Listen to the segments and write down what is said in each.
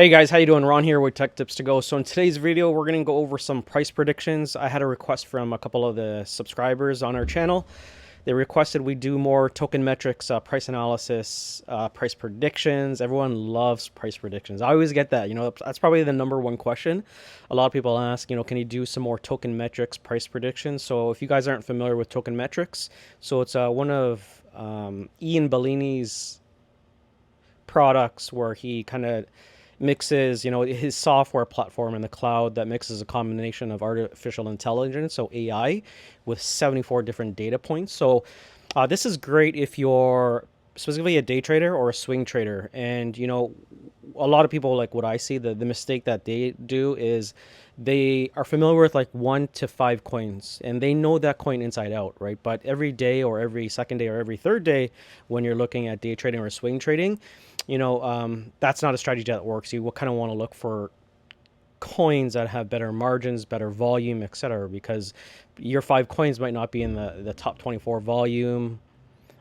Hey guys, how you doing? Ron here with TechTipsToGo. So in today's video, we're going to go over some price predictions. I had a request from a couple of the subscribers on our channel. They requested we do more token metrics, price analysis, price predictions. Everyone loves price predictions. I always get that. That's probably the number one question. A lot of people ask, can you do some more token metrics, price predictions? So if you guys aren't familiar with token metrics, so it's one of Ian Bellini's products where he kind of mixes, his software platform in the cloud that mixes a combination of artificial intelligence, so AI, with 74 different data points. So this is great if you're specifically a day trader or a swing trader. And, a lot of people, like what I see, the mistake that they do is they are familiar with like 1 to 5 coins and they know that coin inside out, right? But every day or every second day or every third day, when you're looking at day trading or swing trading, that's not a strategy that works. You will kind of want to look for coins that have better margins, better volume, etc. Because your 5 coins might not be in the top 24 volume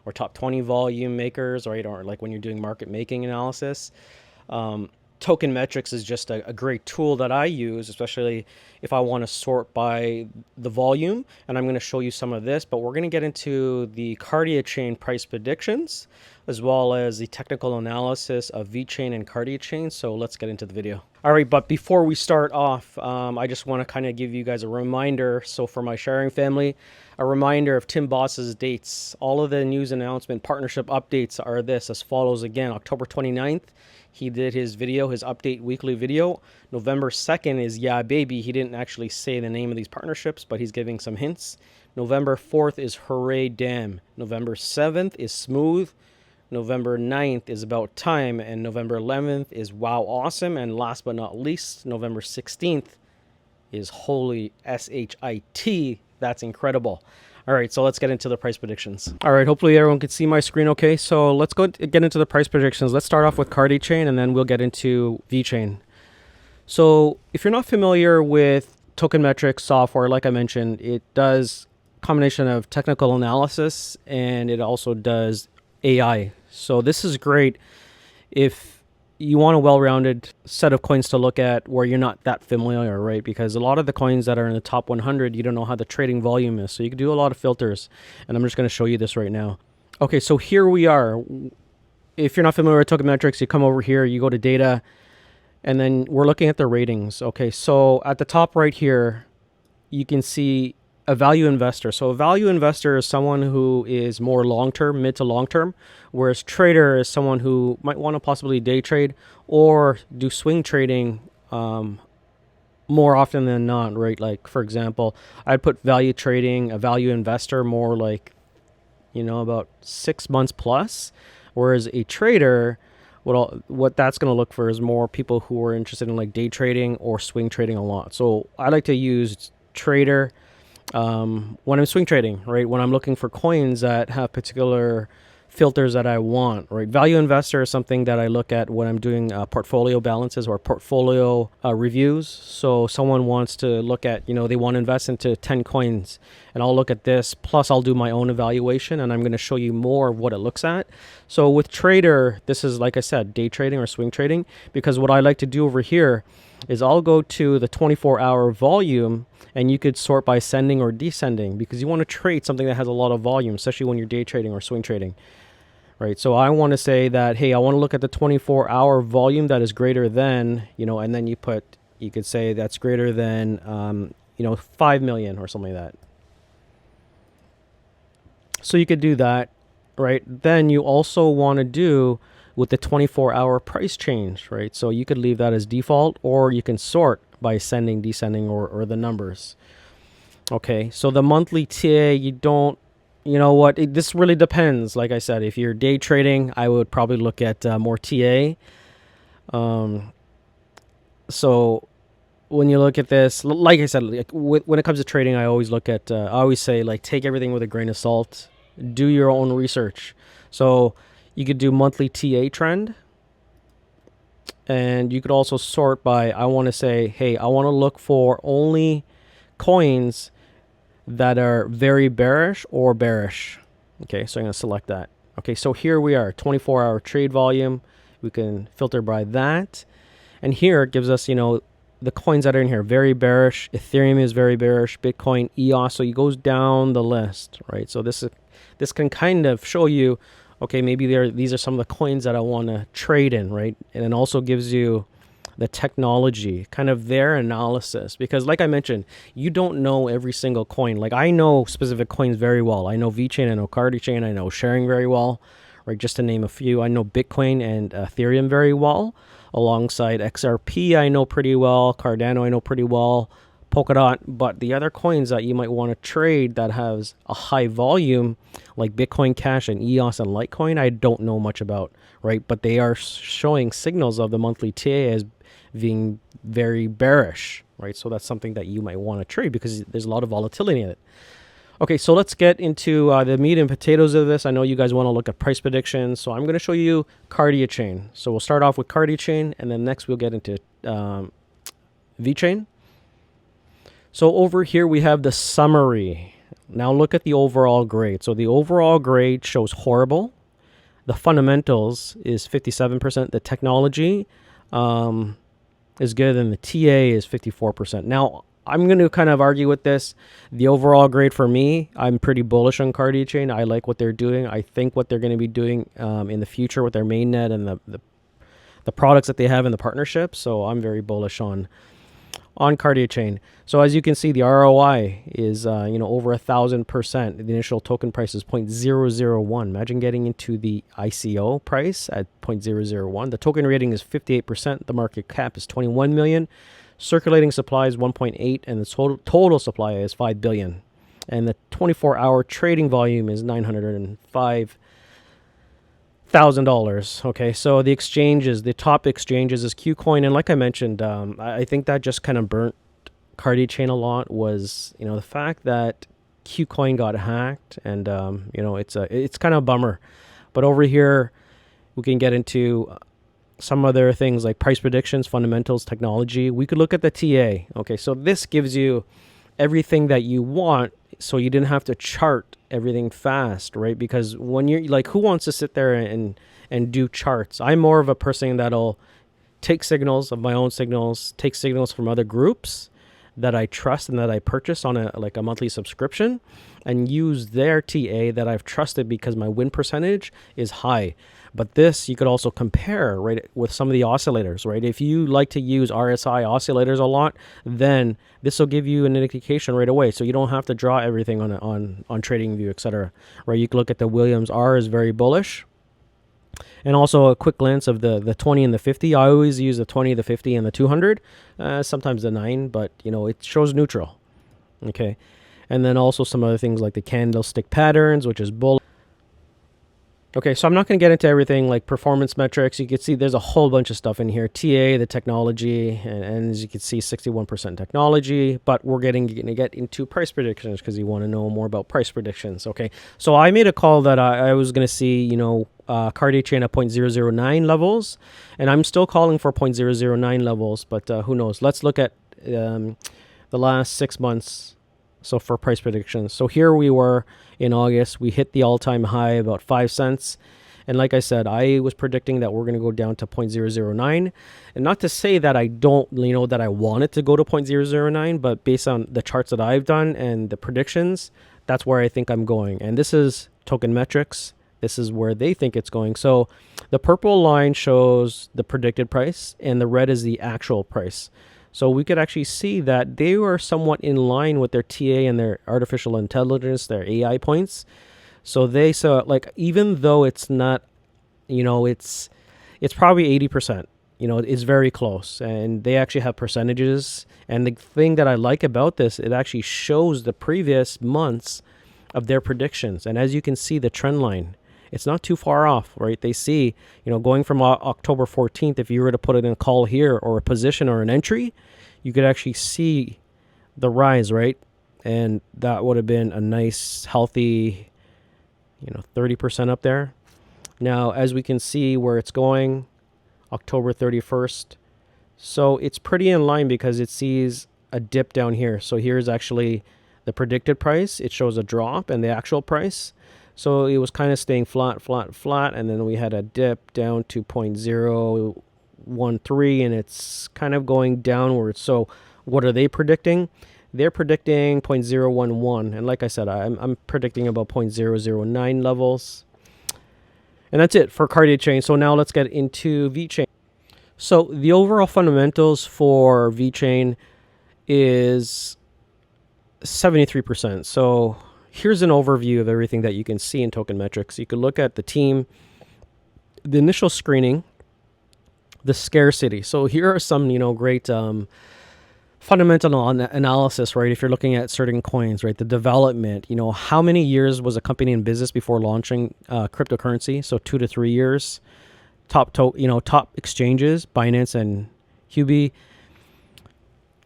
or top 20 volume makers, right? Or like when you're doing market making analysis. Token metrics is just a great tool that I use, especially if I want to sort by the volume. And I'm going to show you some of this, but we're going to get into the Kardiachain price predictions, as well as the technical analysis of Vechain and Kardiachain. So let's get into the video. All right, but before we start off, I just want to kind of give you guys a reminder. So for my sharing family, a reminder of Tim Boss's dates. All of the news announcement partnership updates are this as follows. Again, October 29th, he did his video, his update weekly video. November 2nd is Yeah Baby. He didn't actually say the name of these partnerships, but he's giving some hints. November 4th is Hooray Damn. November 7th is Smooth. November 9th is About Time, and November 11th is Wow Awesome, and last but not least, November 16th is Holy SHIT. That's incredible. All right, so let's get into the price predictions. All right, hopefully everyone can see my screen okay. So let's go get into the price predictions. Let's start off with Kardiachain, and then we'll get into Vechain. So if you're not familiar with token metrics software, like I mentioned, it does a combination of technical analysis, and it also does AI. So this is great if you want a well-rounded set of coins to look at where you're not that familiar, right? Because a lot of the coins that are in the top 100, you don't know how the trading volume is. So you can do a lot of filters, and I'm just going to show you this right now. Okay, so here we are. If you're not familiar with token metrics, you come over here, you go to data, and then we're looking at the ratings. Okay, so at the top right here, you can see a value investor. So a value investor is someone who is more long-term, mid to long-term, whereas trader is someone who might want to possibly day trade or do swing trading more often than not, right? Like, for example, I'd put value trading, a value investor, more like, about 6 months plus, whereas a trader, what that's going to look for is more people who are interested in like day trading or swing trading a lot. So I like to use trader when I'm swing trading, right? When I'm looking for coins that have particular filters that I want, right? Value investor is something that I look at when I'm doing portfolio balances or portfolio reviews. So someone wants to look at, they want to invest into 10 coins, and I'll look at this, plus I'll do my own evaluation, and I'm going to show you more of what it looks at. So with trader, this is, like I said, day trading or swing trading, because what I like to do over here is I'll go to the 24-hour volume, and you could sort by ascending or descending, because you want to trade something that has a lot of volume, especially when you're day trading or swing trading, right? So I want to say that, hey, I want to look at the 24-hour volume that is greater than, and then you could say that's greater than, 5 million or something like that. So you could do that, right? Then you also want to do with the 24-hour price change, right? So you could leave that as default, or you can sort by ascending, descending, or the numbers. Okay, so the monthly TA, this really depends. Like I said, if you're day trading, I would probably look at more TA. So when you look at this, like I said, when it comes to trading, I always say, like, take everything with a grain of salt. Do your own research. So you could do monthly TA trend. And you could also sort by, I want to say, hey, I want to look for only coins that are very bearish or bearish. Okay, so I'm going to select that. Okay, so here we are, 24-hour trade volume. We can filter by that. And here it gives us, the coins that are in here. Very bearish. Ethereum is very bearish. Bitcoin, EOS. So it goes down the list, right? So this can kind of show you, okay, maybe these are some of the coins that I want to trade in, right? And it also gives you the technology, kind of their analysis. Because like I mentioned, you don't know every single coin. Like I know specific coins very well. I know Vechain, I know Kardiachain, I know sharing very well, right? Just to name a few. I know Bitcoin and Ethereum very well. Alongside XRP, I know pretty well. Cardano, I know pretty well. Polkadot. But the other coins that you might want to trade that has a high volume, like Bitcoin Cash and EOS and Litecoin, I don't know much about, right? But they are showing signals of the monthly TA as being very bearish, right? So that's something that you might want to trade because there's a lot of volatility in it. Okay, so let's get into the meat and potatoes of this. I know you guys want to look at price predictions, so I'm going to show you Kardiachain. So we'll start off with Kardiachain, and then next we'll get into Vechain. So over here we have the summary. Now look at the overall grade. So the overall grade shows horrible. The fundamentals is 57%. The technology is good, and the TA is 54%. Now, I'm going to kind of argue with this. The overall grade for me, I'm pretty bullish on Kardiachain. I like what they're doing. I think what they're going to be doing in the future with their mainnet and the products that they have in the partnership. So I'm very bullish on Kardiachain. So as you can see, the ROI is over 1,000%. The initial token price is 0.001. Imagine getting into the ICO price at 0.001. The token rating is 58%. The market cap is 21 million. Circulating supply is 1.8, and the total supply is 5 billion. And the 24-hour trading volume is $905,000. Okay, so the exchanges, the top exchanges is KuCoin, and like I mentioned, I think that just kind of burnt Kardiachain a lot was, the fact that KuCoin got hacked, and it's kind of a bummer. But over here, we can get into some other things like price predictions, fundamentals, technology. We could look at the TA. Okay, so this gives you everything that you want, so you didn't have to chart everything fast, right? Because when you're like, who wants to sit there and do charts? I'm more of a person that'll take signals of my own signals, take signals from other groups that I trust and that I purchase on a monthly subscription, and use their TA that I've trusted because my win percentage is high. But this you could also compare, right, with some of the oscillators, right? If you like to use RSI oscillators a lot, then this will give you an indication right away, so you don't have to draw everything on TradingView, etc. Right? You can look at the Williams R is very bullish, and also a quick glance of the 20 and the 50. I always use the 20, the 50, and the 200, sometimes the 9, but it shows neutral. Okay, and then also some other things like the candlestick patterns, which is bullish. Okay, so I'm not going to get into everything like performance metrics. You can see there's a whole bunch of stuff in here. TA, the technology, and as you can see, 61% technology. But we're going to get into price predictions because you want to know more about price predictions. Okay, so I made a call that I was going to see, Kardiachain at 0.009 levels, and I'm still calling for 0.009 levels, but who knows? Let's look at the last 6 months. So for price predictions, so here we were in August, we hit the all-time high about 5 cents. And like I said, I was predicting that we're going to go down to 0.009. And not to say that I don't, that I want it to go to 0.009, but based on the charts that I've done and the predictions, that's where I think I'm going. And this is token metrics. This is where they think it's going. So the purple line shows the predicted price, and the red is the actual price. So we could actually see that they were somewhat in line with their TA and their artificial intelligence, their AI points. So they saw, like, even though it's not, it's probably 80%, it's very close. And they actually have percentages. And the thing that I like about this, it actually shows the previous months of their predictions. And as you can see, the trend line, it's not too far off, right? They see, going from October 14th, if you were to put it in a call here or a position or an entry, you could actually see the rise, right? And that would have been a nice, healthy, 30% up there. Now, as we can see where it's going, October 31st. So it's pretty in line because it sees a dip down here. So here's actually the predicted price. It shows a drop and the actual price. So it was kind of staying flat, and then we had a dip down to 0.0 0.013, and it's kind of going downwards. So what are they predicting? They're predicting 0.011, and like I said, I'm predicting about 0.009 levels. And that's it for Kardiachain. So now let's get into Vechain. So the overall fundamentals for Vechain is 73%. So here's an overview of everything that you can see in token metrics. You could look at the team, the initial screening, the scarcity. So here are some, great fundamental analysis, right? If you're looking at certain coins, right? The development, how many years was a company in business before launching cryptocurrency? So 2 to 3 years. Top exchanges, Binance and Huobi.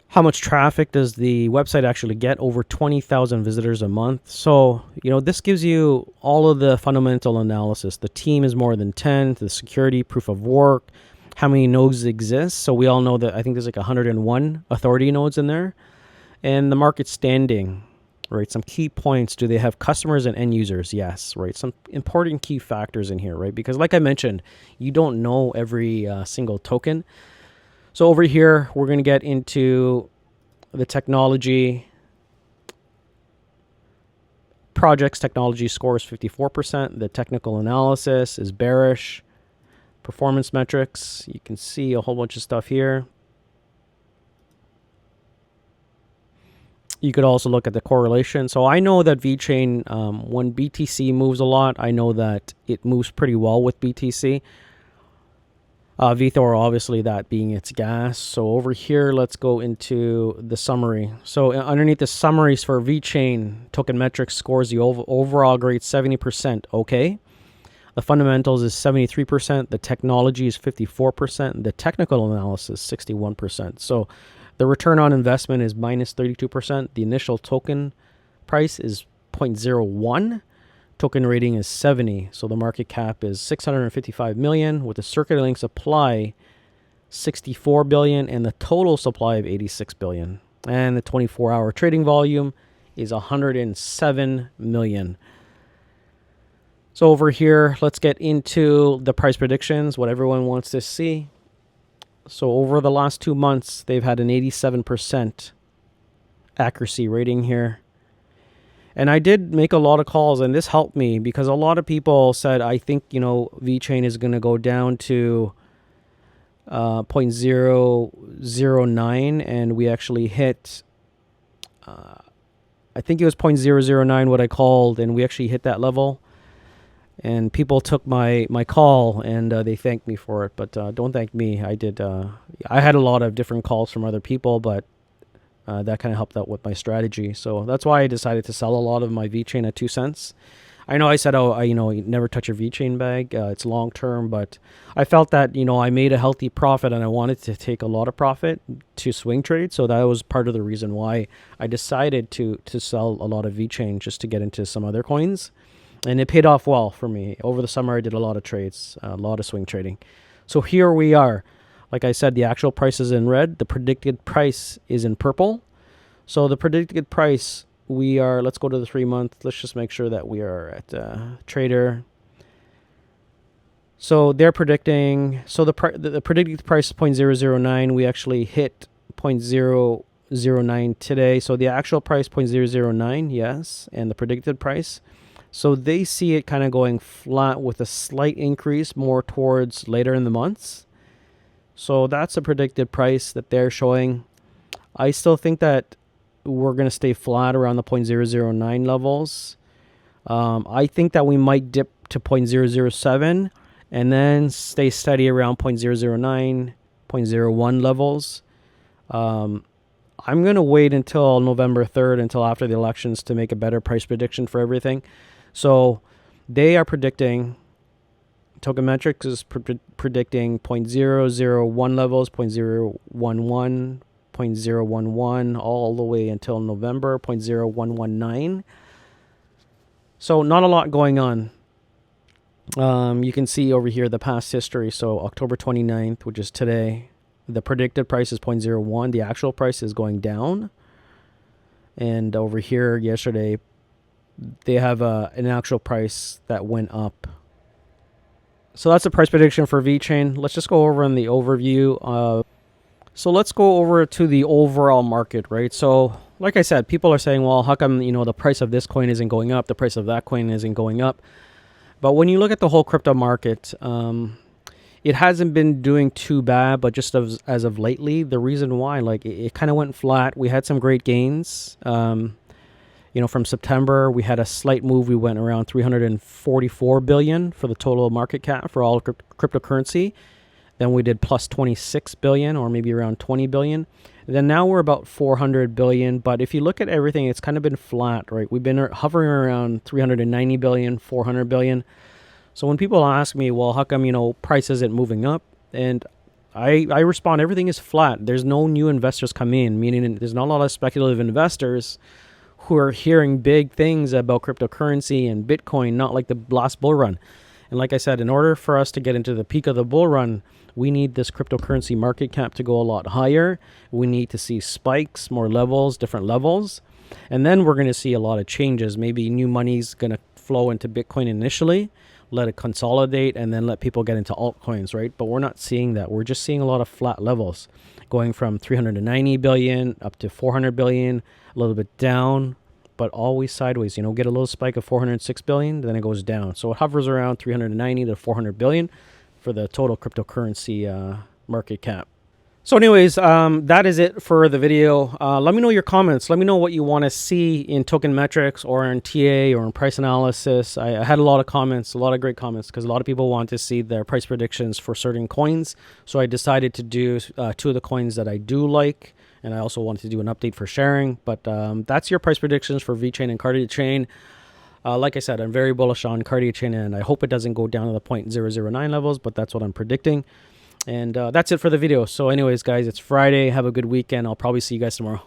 How much traffic does the website actually get? Over 20,000 visitors a month. So, this gives you all of the fundamental analysis. The team is more than 10, the security, proof of work, how many nodes exist. So we all know that I think there's like 101 authority nodes in there. And the market standing, right? Some key points. Do they have customers and end users? Yes, right? Some important key factors in here, right? Because like I mentioned, you don't know every single token. So over here, we're going to get into the technology. Projects technology score is 54%. The technical analysis is bearish. Performance metrics, you can see a whole bunch of stuff here. You could also look at the correlation. So I know that Vechain, when BTC moves a lot, I know that it moves pretty well with BTC. VeThor, obviously, that being its gas. So over here, let's go into the summary. So underneath the summaries for Vechain, token metrics scores the overall grade 70%. Okay. The fundamentals is 73%. The technology is 54%. The technical analysis, 61%. So the return on investment is minus 32%. The initial token price is 0.01. Token rating is 70. So the market cap is 655 million with the circulating supply 64 billion and the total supply of 86 billion. And the 24-hour trading volume is 107 million. So over here, let's get into the price predictions, what everyone wants to see. So over the last 2 months, they've had an 87% accuracy rating here. And I did make a lot of calls, and this helped me because a lot of people said, I think, Vechain is going to go down to 0.009, and we actually hit, I think it was 0.009 what I called, and we actually hit that level. And people took my call, and they thanked me for it. But don't thank me. I did. I had a lot of different calls from other people, but that kind of helped out with my strategy. So that's why I decided to sell a lot of my Vechain at 2 cents. I know I said, never touch your Vechain bag. It's long term, but I felt that I made a healthy profit, and I wanted to take a lot of profit to swing trade. So that was part of the reason why I decided to sell a lot of Vechain just to get into some other coins. And it paid off well for me. Over the summer, I did a lot of trades, a lot of swing trading. So here we are. Like I said, the actual price is in red. The predicted price is in purple. So the predicted price, let's go to the 3 month. Let's just make sure that we are at trader. So they're predicting, so the predicted price is 0.009. We actually hit 0.009 today. So the actual price, 0.009, yes. And the predicted price. So they see it kind of going flat with a slight increase more towards later in the months. So that's a predicted price that they're showing. I still think that we're going to stay flat around the 0.009 levels. I think that we might dip to 0.007 and then stay steady around 0.009, 0.01 levels. I'm going to wait until November 3rd, until after the elections, to make a better price prediction for everything. So they are predicting, Token Metrics is predicting 0.001 levels, 0.011, 0.011, all the way until November, 0.0119. So not a lot going on. You can see over here the past history. So October 29th, which is today, the predicted price is 0.01. The actual price is going down. And over here yesterday, they have an actual price that went up. So that's the price prediction for Vechain. Let's just go over in the overview. So let's go over to the overall market, right? So like I said, people are saying, well, how come, the price of this coin isn't going up? The price of that coin isn't going up. But when you look at the whole crypto market, it hasn't been doing too bad, but just as of lately, the reason why, like it kind of went flat. We had some great gains. From September, we had a slight move. We went around 344 billion for the total market cap for all cryptocurrency. Then we did plus 26 billion, or maybe around 20 billion. Then now we're about 400 billion. But if you look at everything, it's kind of been flat, right? We've been hovering around 390 billion, 400 billion. So when people ask me, well, how come, price isn't moving up? And I respond, everything is flat. There's no new investors come in, meaning there's not a lot of speculative investors who are hearing big things about cryptocurrency and Bitcoin, not like the last bull run. And like I said, in order for us to get into the peak of the bull run, we need this cryptocurrency market cap to go a lot higher. We need to see spikes, more levels, different levels. And then we're going to see a lot of changes. Maybe new money's going to flow into Bitcoin initially, let it consolidate, and then let people get into altcoins, right? But we're not seeing that. We're just seeing a lot of flat levels, going from 390 billion up to 400 billion, a little bit down, but always sideways. Get a little spike of 406 billion, then it goes down. So it hovers around 390 to 400 billion for the total cryptocurrency market cap. So anyways, that is it for the video. Let me know your comments. Let me know what you want to see in token metrics or in TA or in price analysis. I had a lot of comments, a lot of great comments, because a lot of people want to see their price predictions for certain coins. So I decided to do two of the coins that I do like. And I also wanted to do an update for sharing. But that's your price predictions for Vechain and Kardiachain. Like I said, I'm very bullish on Kardiachain, and I hope it doesn't go down to the 0.009 levels, but that's what I'm predicting. And that's it for the video. So anyways, guys, it's Friday. Have a good weekend. I'll probably see you guys tomorrow.